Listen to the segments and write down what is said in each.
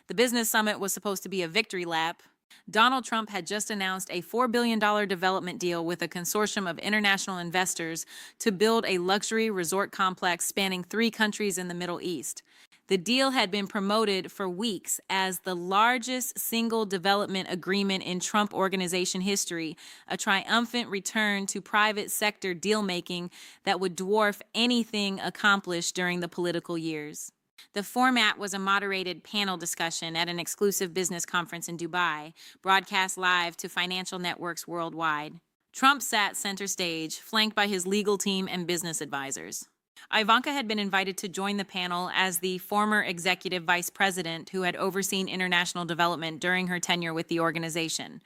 The business summit was supposed to be a victory lap. Donald Trump had just announced a $4 billion development deal with a consortium of international investors to build a luxury resort complex spanning 3 countries in the Middle East. The deal had been promoted for weeks as the largest single development agreement in Trump organization history, a triumphant return to private sector deal-making that would dwarf anything accomplished during the political years. The format was a moderated panel discussion at an exclusive business conference in Dubai, broadcast live to financial networks worldwide. Trump sat center stage, flanked by his legal team and business advisors. Ivanka had been invited to join the panel as the former executive vice president who had overseen international development during her tenure with the organization.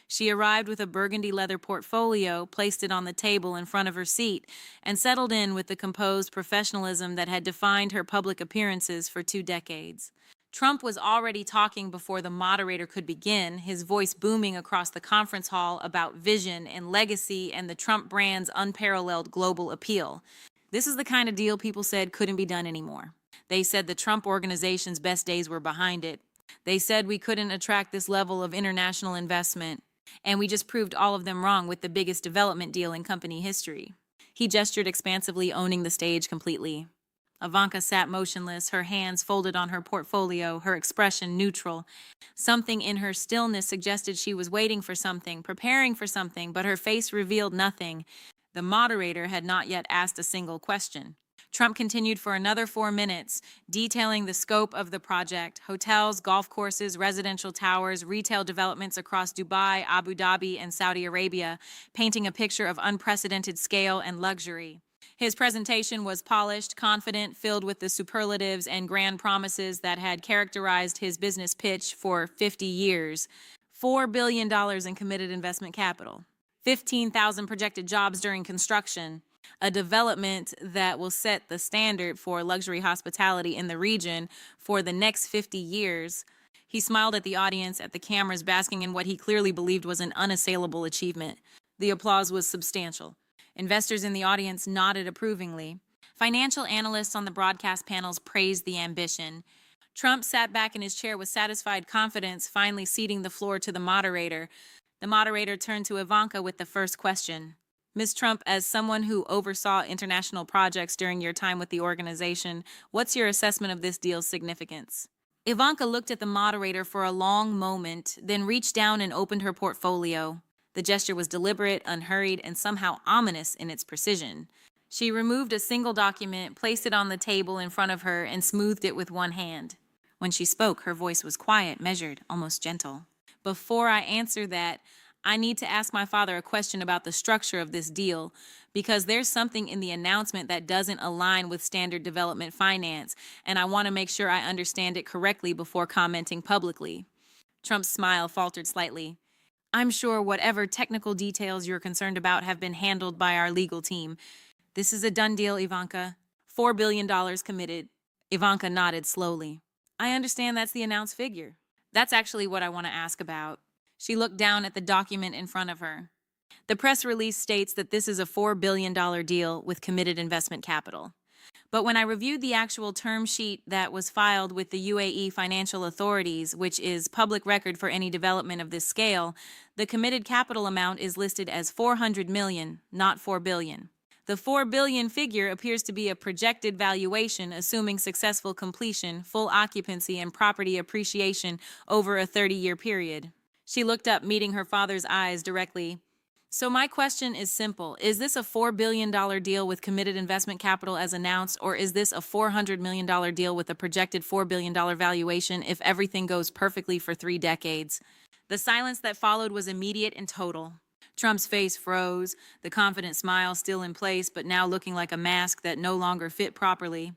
She arrived with a burgundy leather portfolio, placed it on the table in front of her seat, and settled in with the composed professionalism that had defined her public appearances for 2 decades. Trump was already talking before the moderator could begin, his voice booming across the conference hall about vision and legacy and the Trump brand's unparalleled global appeal. This is the kind of deal people said couldn't be done anymore. They said the Trump organization's best days were behind it. They said we couldn't attract this level of international investment. And we just proved all of them wrong with the biggest development deal in company history. He gestured expansively, owning the stage completely. Ivanka sat motionless, her hands folded on her portfolio, her expression neutral. Something in her stillness suggested she was waiting for something, preparing for something, but her face revealed nothing. The moderator had not yet asked a single question. Trump continued for another 4 minutes, detailing the scope of the project: hotels, golf courses, residential towers, retail developments across Dubai, Abu Dhabi, and Saudi Arabia, painting a picture of unprecedented scale and luxury. His presentation was polished, confident, filled with the superlatives and grand promises that had characterized his business pitch for 50 years. $4 billion in committed investment capital. 15,000 projected jobs during construction, a development that will set the standard for luxury hospitality in the region for the next 50 years. He smiled at the audience, at the cameras, basking in what he clearly believed was an unassailable achievement. The applause was substantial. Investors in the audience nodded approvingly. Financial analysts on the broadcast panels praised the ambition. Trump sat back in his chair with satisfied confidence, finally ceding the floor to the moderator. The moderator turned to Ivanka with the first question. Ms. Trump, as someone who oversaw international projects during your time with the organization, what's your assessment of this deal's significance? Ivanka looked at the moderator for a long moment, then reached down and opened her portfolio. The gesture was deliberate, unhurried, and somehow ominous in its precision. She removed a single document, placed it on the table in front of her, and smoothed it with one hand. When she spoke, her voice was quiet, measured, almost gentle. Before I answer that, I need to ask my father a question about the structure of this deal, because there's something in the announcement that doesn't align with standard development finance, and I want to make sure I understand it correctly before commenting publicly. Trump's smile faltered slightly. I'm sure whatever technical details you're concerned about have been handled by our legal team. This is a done deal, Ivanka. $4 billion committed. Ivanka nodded slowly. I understand that's the announced figure. That's actually what I want to ask about. She looked down at the document in front of her. The press release states that this is a $4 billion deal with committed investment capital. But when I reviewed the actual term sheet that was filed with the UAE financial authorities, which is public record for any development of this scale, the committed capital amount is listed as $400 million, not $4 billion. The $4 billion figure appears to be a projected valuation, assuming successful completion, full occupancy, and property appreciation over a 30-year period. She looked up, meeting her father's eyes directly. So my question is simple. Is this a $4 billion deal with committed investment capital as announced, or is this a $400 million deal with a projected $4 billion valuation if everything goes perfectly for 3 decades? The silence that followed was immediate and total. Trump's face froze, the confident smile still in place, but now looking like a mask that no longer fit properly.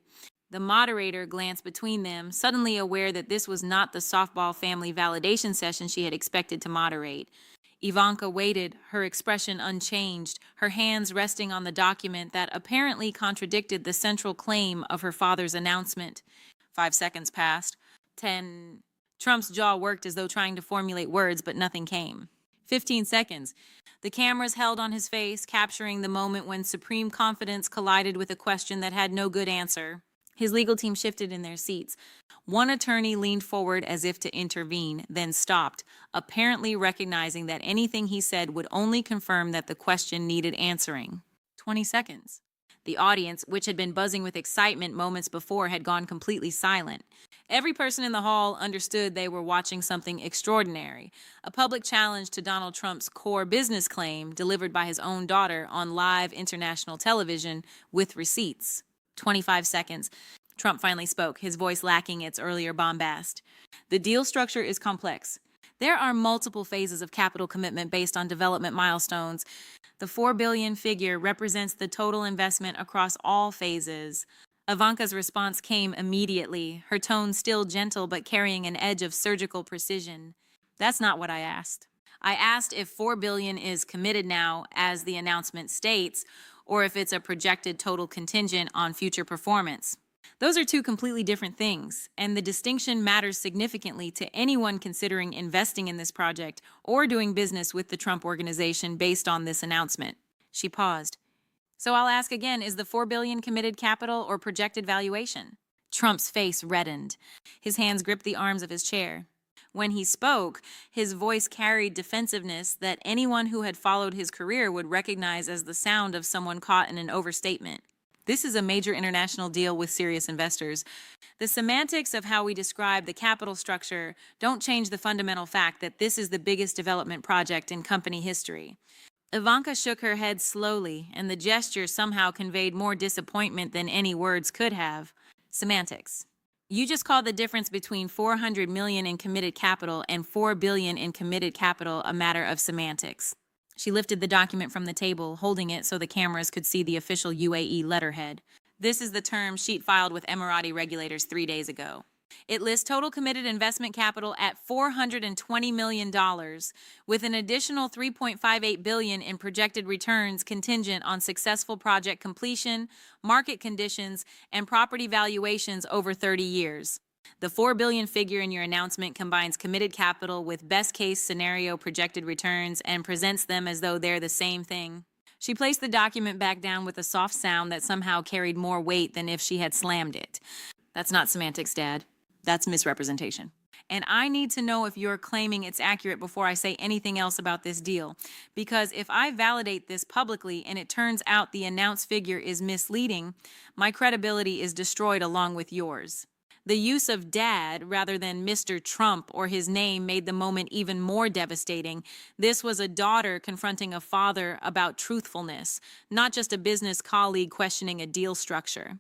The moderator glanced between them, suddenly aware that this was not the softball family validation session she had expected to moderate. Ivanka waited, her expression unchanged, her hands resting on the document that apparently contradicted the central claim of her father's announcement. 5 seconds passed. 10. Trump's jaw worked as though trying to formulate words, but nothing came. 15 seconds. The cameras held on his face, capturing the moment when supreme confidence collided with a question that had no good answer. His legal team shifted in their seats. One attorney leaned forward as if to intervene, then stopped, apparently recognizing that anything he said would only confirm that the question needed answering. 20 seconds. The audience, which had been buzzing with excitement moments before, had gone completely silent. Every person in the hall understood they were watching something extraordinary, a public challenge to Donald Trump's core business claim delivered by his own daughter on live international television with receipts. 25 seconds. Trump finally spoke, his voice lacking its earlier bombast. The deal structure is complex. There are multiple phases of capital commitment based on development milestones. The $4 billion figure represents the total investment across all phases. Ivanka's response came immediately, her tone still gentle but carrying an edge of surgical precision. That's not what I asked. I asked if $4 billion is committed now, as the announcement states, or if it's a projected total contingent on future performance. Those are two completely different things, and the distinction matters significantly to anyone considering investing in this project or doing business with the Trump organization based on this announcement. She paused. So I'll ask again, is the $4 billion committed capital or projected valuation? Trump's face reddened. His hands gripped the arms of his chair. When he spoke, his voice carried defensiveness that anyone who had followed his career would recognize as the sound of someone caught in an overstatement. This is a major international deal with serious investors. The semantics of how we describe the capital structure don't change the fundamental fact that this is the biggest development project in company history. Ivanka shook her head slowly, and the gesture somehow conveyed more disappointment than any words could have. Semantics. You just called the difference between $400 million in committed capital and $4 billion in committed capital a matter of semantics. She lifted the document from the table, holding it so the cameras could see the official UAE letterhead. This is the term sheet filed with Emirati regulators 3 days ago. It lists total committed investment capital at $420 million, with an additional $3.58 billion in projected returns contingent on successful project completion, market conditions, and property valuations over 30 years. The $4 billion figure in your announcement combines committed capital with best-case scenario projected returns and presents them as though they're the same thing. She placed the document back down with a soft sound that somehow carried more weight than if she had slammed it. That's not semantics, Dad. That's misrepresentation. And I need to know if you're claiming it's accurate before I say anything else about this deal. Because if I validate this publicly and it turns out the announced figure is misleading, my credibility is destroyed along with yours. The use of Dad rather than Mr. Trump or his name made the moment even more devastating. This was a daughter confronting a father about truthfulness, not just a business colleague questioning a deal structure.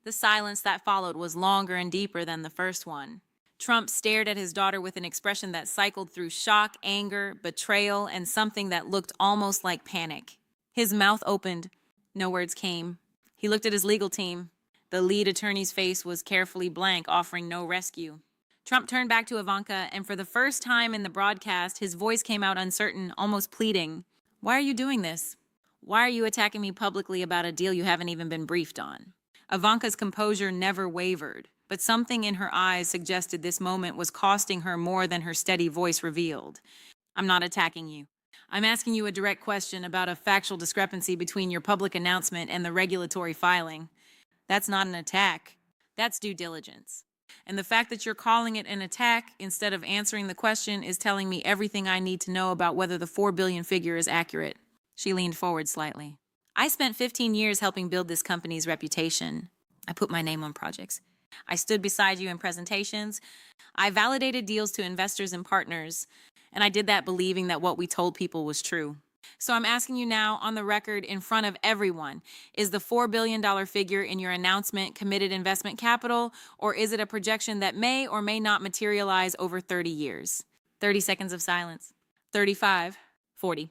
The silence that followed was longer and deeper than the first one. Trump stared at his daughter with an expression that cycled through shock, anger, betrayal, and something that looked almost like panic. His mouth opened. No words came. He looked at his legal team. The lead attorney's face was carefully blank, offering no rescue. Trump turned back to Ivanka, and for the first time in the broadcast, his voice came out uncertain, almost pleading. Why are you doing this? Why are you attacking me publicly about a deal you haven't even been briefed on? Ivanka's composure never wavered, but something in her eyes suggested this moment was costing her more than her steady voice revealed. I'm not attacking you. I'm asking you a direct question about a factual discrepancy between your public announcement and the regulatory filing. That's not an attack. That's due diligence. And the fact that you're calling it an attack instead of answering the question is telling me everything I need to know about whether the $4 billion figure is accurate. She leaned forward slightly. I spent 15 years helping build this company's reputation. I put my name on projects. I stood beside you in presentations. I validated deals to investors and partners. And I did that believing that what we told people was true. So I'm asking you now, on the record, in front of everyone, is the $4 billion figure in your announcement committed investment capital, or is it a projection that may or may not materialize over 30 years? 30 seconds of silence. 35. 40.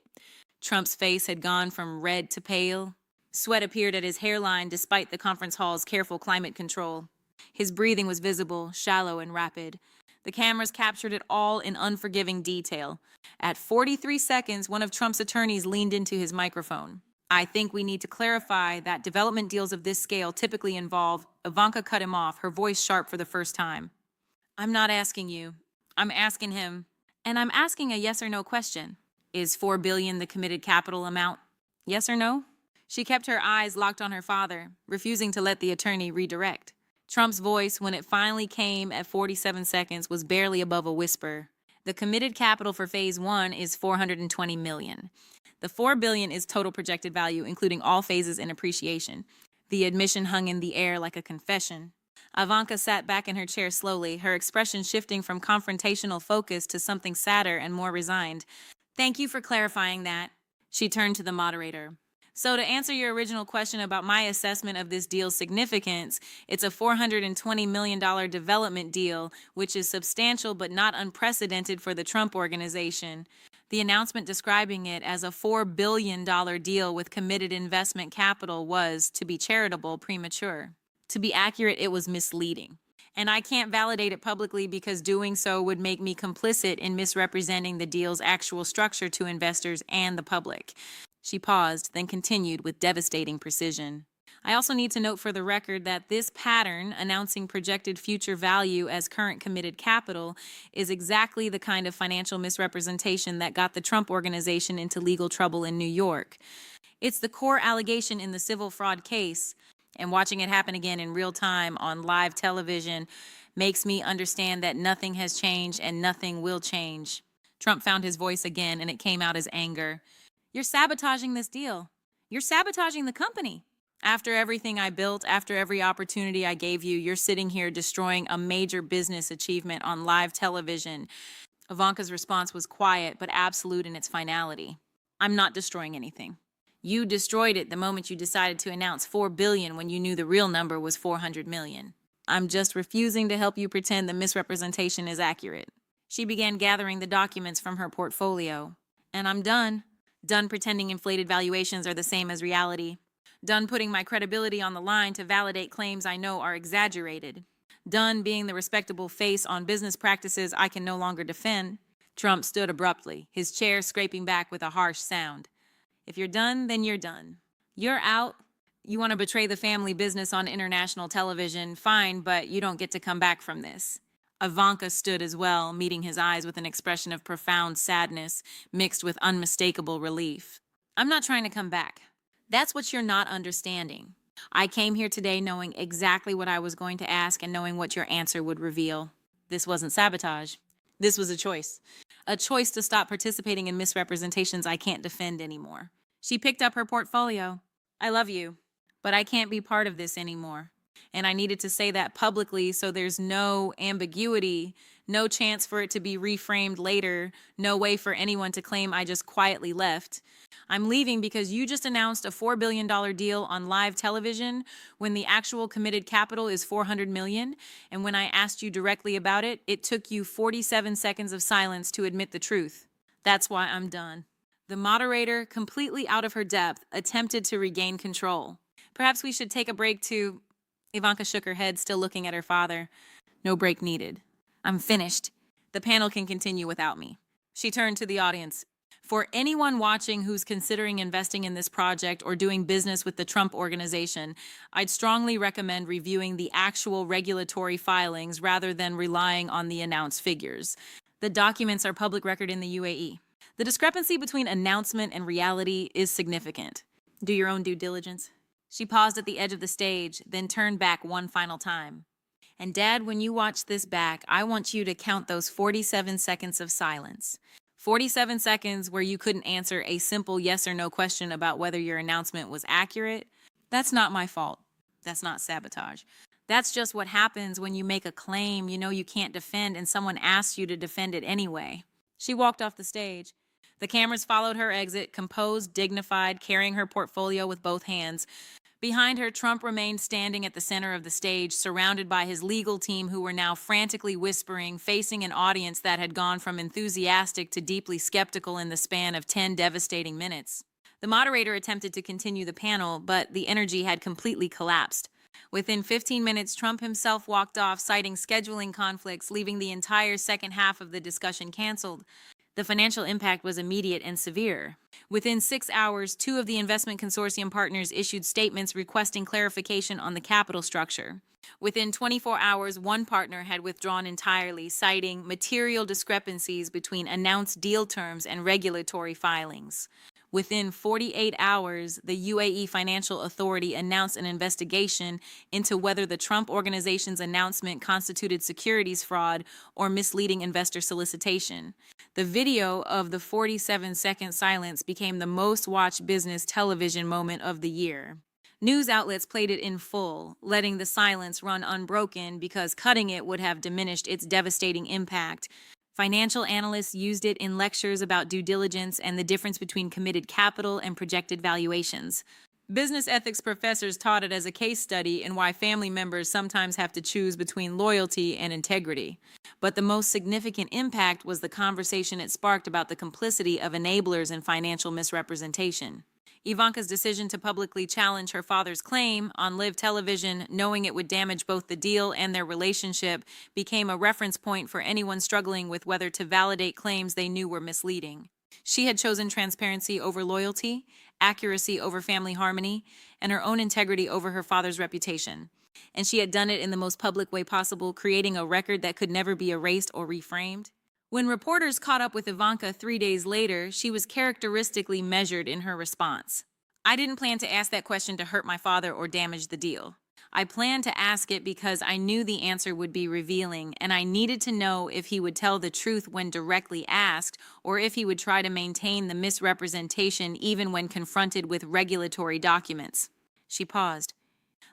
Trump's face had gone from red to pale. Sweat appeared at his hairline despite the conference hall's careful climate control. His breathing was visible, shallow and rapid. The cameras captured it all in unforgiving detail. At 43 seconds, one of Trump's attorneys leaned into his microphone. I think we need to clarify that development deals of this scale typically involve... Ivanka cut him off, her voice sharp for the first time. I'm not asking you. I'm asking him. And I'm asking a yes or no question. Is $4 billion the committed capital amount? Yes or no? She kept her eyes locked on her father, refusing to let the attorney redirect. Trump's voice, when it finally came at 47 seconds, was barely above a whisper. The committed capital for phase 1 is $420 million. The $4 billion is total projected value, including all phases and appreciation. The admission hung in the air like a confession. Ivanka sat back in her chair slowly, her expression shifting from confrontational focus to something sadder and more resigned. Thank you for clarifying that. She turned to the moderator. So to answer your original question about my assessment of this deal's significance, it's a $420 million development deal, which is substantial but not unprecedented for the Trump organization. The announcement describing it as a $4 billion deal with committed investment capital was, to be charitable, premature. To be accurate, it was misleading. And I can't validate it publicly because doing so would make me complicit in misrepresenting the deal's actual structure to investors and the public. She paused, then continued with devastating precision. I also need to note for the record that this pattern, announcing projected future value as current committed capital, is exactly the kind of financial misrepresentation that got the Trump organization into legal trouble in New York. It's the core allegation in the civil fraud case, and watching it happen again in real time on live television makes me understand that nothing has changed and nothing will change. Trump found his voice again, and it came out as anger. You're sabotaging this deal. You're sabotaging the company. After everything I built, after every opportunity I gave you, you're sitting here destroying a major business achievement on live television. Ivanka's response was quiet but absolute in its finality. I'm not destroying anything. You destroyed it the moment you decided to announce $4 billion when you knew the real number was $400 million. I'm just refusing to help you pretend the misrepresentation is accurate. She began gathering the documents from her portfolio. And I'm done. Done pretending inflated valuations are the same as reality. Done putting my credibility on the line to validate claims I know are exaggerated. Done being the respectable face on business practices I can no longer defend. Trump stood abruptly, his chair scraping back with a harsh sound. If you're done, then you're done. You're out. You want to betray the family business on international television, fine, but you don't get to come back from this. Ivanka stood as well, meeting his eyes with an expression of profound sadness mixed with unmistakable relief. I'm not trying to come back. That's what you're not understanding. I came here today knowing exactly what I was going to ask and knowing what your answer would reveal. This wasn't sabotage. This was a choice. A choice to stop participating in misrepresentations I can't defend anymore. She picked up her portfolio. I love you, but I can't be part of this anymore. And I needed to say that publicly so there's no ambiguity, no chance for it to be reframed later, no way for anyone to claim I just quietly left. I'm leaving because you just announced a $4 billion deal on live television when the actual committed capital is $400 million, and when I asked you directly about it, it took you 47 seconds of silence to admit the truth. That's why I'm done. The moderator, completely out of her depth, attempted to regain control. Perhaps we should take a break to... Ivanka shook her head, still looking at her father. No break needed. I'm finished. The panel can continue without me. She turned to the audience. For anyone watching who's considering investing in this project or doing business with the Trump organization, I'd strongly recommend reviewing the actual regulatory filings rather than relying on the announced figures. The documents are public record in the UAE. The discrepancy between announcement and reality is significant. Do your own due diligence. She paused at the edge of the stage, then turned back one final time. And Dad, when you watch this back, I want you to count those 47 seconds of silence. 47 seconds where you couldn't answer a simple yes or no question about whether your announcement was accurate. That's not my fault. That's not sabotage. That's just what happens when you make a claim you know you can't defend and someone asks you to defend it anyway. She walked off the stage. The cameras followed her exit, composed, dignified, carrying her portfolio with both hands. Behind her, Trump remained standing at the center of the stage, surrounded by his legal team who were now frantically whispering, facing an audience that had gone from enthusiastic to deeply skeptical in the span of 10 devastating minutes. The moderator attempted to continue the panel, but the energy had completely collapsed. Within 15 minutes, Trump himself walked off, citing scheduling conflicts, leaving the entire second half of the discussion canceled. The financial impact was immediate and severe. Within 6 hours, 2 of the investment consortium partners issued statements requesting clarification on the capital structure. Within 24 hours, one partner had withdrawn entirely, citing material discrepancies between announced deal terms and regulatory filings. Within 48 hours, the UAE Financial Authority announced an investigation into whether the Trump Organization's announcement constituted securities fraud or misleading investor solicitation. The video of the 47-second silence became the most watched business television moment of the year. News outlets played it in full, letting the silence run unbroken because cutting it would have diminished its devastating impact. Financial analysts used it in lectures about due diligence and the difference between committed capital and projected valuations. Business ethics professors taught it as a case study in why family members sometimes have to choose between loyalty and integrity. But the most significant impact was the conversation it sparked about the complicity of enablers in financial misrepresentation. Ivanka's decision to publicly challenge her father's claim on live television, knowing it would damage both the deal and their relationship, became a reference point for anyone struggling with whether to validate claims they knew were misleading. She had chosen transparency over loyalty, accuracy over family harmony, and her own integrity over her father's reputation. And she had done it in the most public way possible, creating a record that could never be erased or reframed. When reporters caught up with Ivanka 3 days later, she was characteristically measured in her response. "I didn't plan to ask that question to hurt my father or damage the deal. I planned to ask it because I knew the answer would be revealing, and I needed to know if he would tell the truth when directly asked, or if he would try to maintain the misrepresentation even when confronted with regulatory documents." She paused.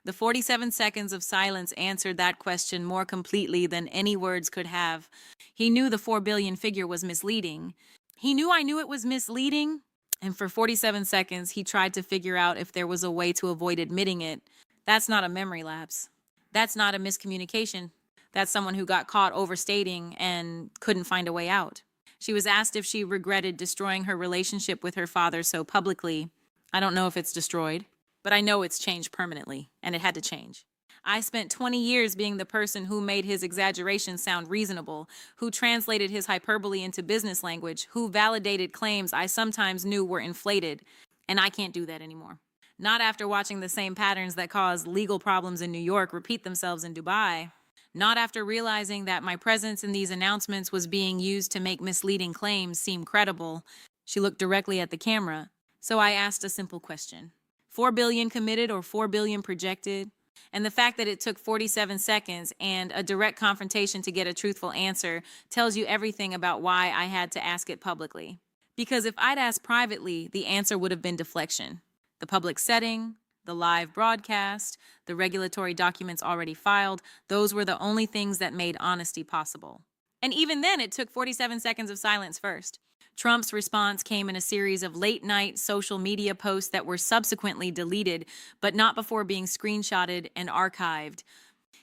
The 47 seconds of silence answered that question more completely than any words could have. He knew the 4 billion figure was misleading. He knew I knew it was misleading. And for 47 seconds, he tried to figure out if there was a way to avoid admitting it. That's not a memory lapse. That's not a miscommunication. That's someone who got caught overstating and couldn't find a way out. She was asked if she regretted destroying her relationship with her father so publicly. I don't know if it's destroyed, but I know it's changed permanently, and it had to change. I spent 20 years being the person who made his exaggeration sound reasonable, who translated his hyperbole into business language, who validated claims I sometimes knew were inflated, and I can't do that anymore. Not after watching the same patterns that caused legal problems in New York repeat themselves in Dubai. Not after realizing that my presence in these announcements was being used to make misleading claims seem credible. She looked directly at the camera, so I asked a simple question. 4 billion committed or 4 billion projected? And the fact that it took 47 seconds and a direct confrontation to get a truthful answer tells you everything about why I had to ask it publicly. Because if I'd asked privately, the answer would have been deflection. The public setting, the live broadcast, the regulatory documents already filed, those were the only things that made honesty possible. And even then, it took 47 seconds of silence first. Trump's response came in a series of late-night social media posts that were subsequently deleted, but not before being screenshotted and archived.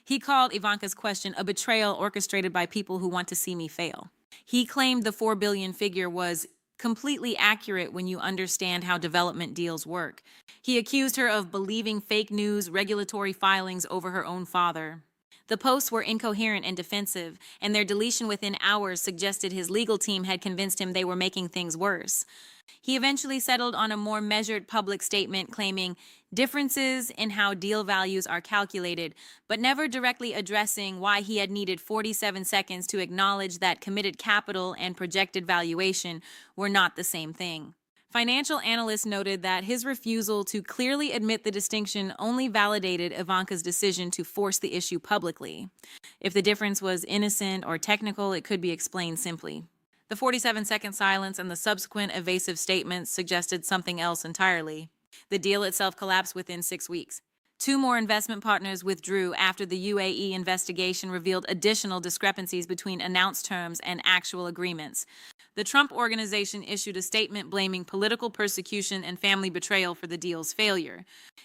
He called Ivanka's question a betrayal orchestrated by people who want to see me fail. He claimed the 4 billion figure was completely accurate when you understand how development deals work. He accused her of believing fake news, regulatory filings over her own father. The posts were incoherent and defensive, and their deletion within hours suggested his legal team had convinced him they were making things worse. He eventually settled on a more measured public statement claiming differences in how deal values are calculated, but never directly addressing why he had needed 47 seconds to acknowledge that committed capital and projected valuation were not the same thing. Financial analysts noted that his refusal to clearly admit the distinction only validated Ivanka's decision to force the issue publicly. If the difference was innocent or technical, it could be explained simply. The 47-second silence and the subsequent evasive statements suggested something else entirely. The deal itself collapsed within 6 weeks. 2 more investment partners withdrew after the UAE investigation revealed additional discrepancies between announced terms and actual agreements. The Trump Organization issued a statement blaming political persecution and family betrayal for the deal's failure.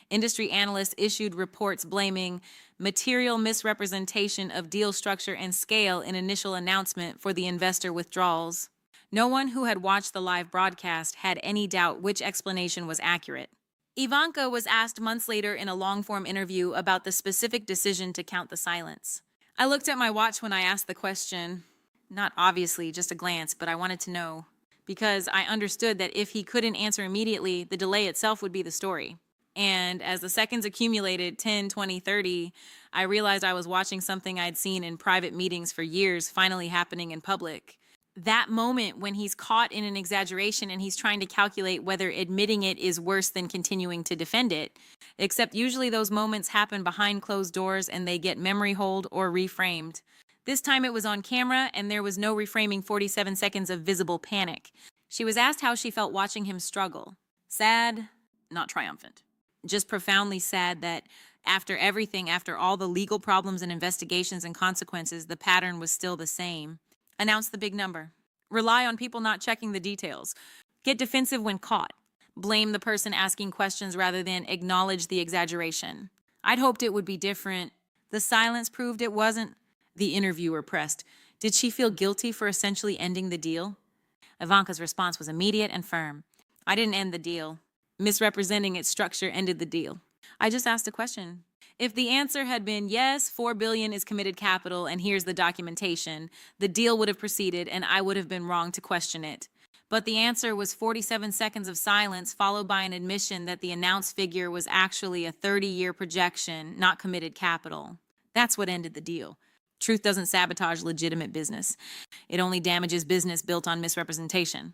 Industry analysts issued reports blaming material misrepresentation of deal structure and scale in initial announcement for the investor withdrawals. No one who had watched the live broadcast had any doubt which explanation was accurate. Ivanka was asked months later in a long-form interview about the specific decision to count the silence. I looked at my watch when I asked the question. Not obviously, just a glance, but I wanted to know. Because I understood that if he couldn't answer immediately, the delay itself would be the story. And as the seconds accumulated, 10, 20, 30, I realized I was watching something I'd seen in private meetings for years finally happening in public. That moment when he's caught in an exaggeration and he's trying to calculate whether admitting it is worse than continuing to defend it. Except usually those moments happen behind closed doors and they get memory hold or reframed. This time it was on camera and there was no reframing 47 seconds of visible panic. She was asked how she felt watching him struggle. Sad, not triumphant. Just profoundly sad that after everything, after all the legal problems and investigations and consequences, the pattern was still the same. Announce the big number. Rely on people not checking the details. Get defensive when caught. Blame the person asking questions rather than acknowledge the exaggeration. I'd hoped it would be different. The silence proved it wasn't. The interviewer pressed. Did she feel guilty for essentially ending the deal? Ivanka's response was immediate and firm. I didn't end the deal. Misrepresenting its structure ended the deal. I just asked a question. If the answer had been yes, $4 billion is committed capital and here's the documentation, the deal would have proceeded and I would have been wrong to question it. But the answer was 47 seconds of silence followed by an admission that the announced figure was actually a 30-year projection, not committed capital. That's what ended the deal. Truth doesn't sabotage legitimate business. It only damages business built on misrepresentation.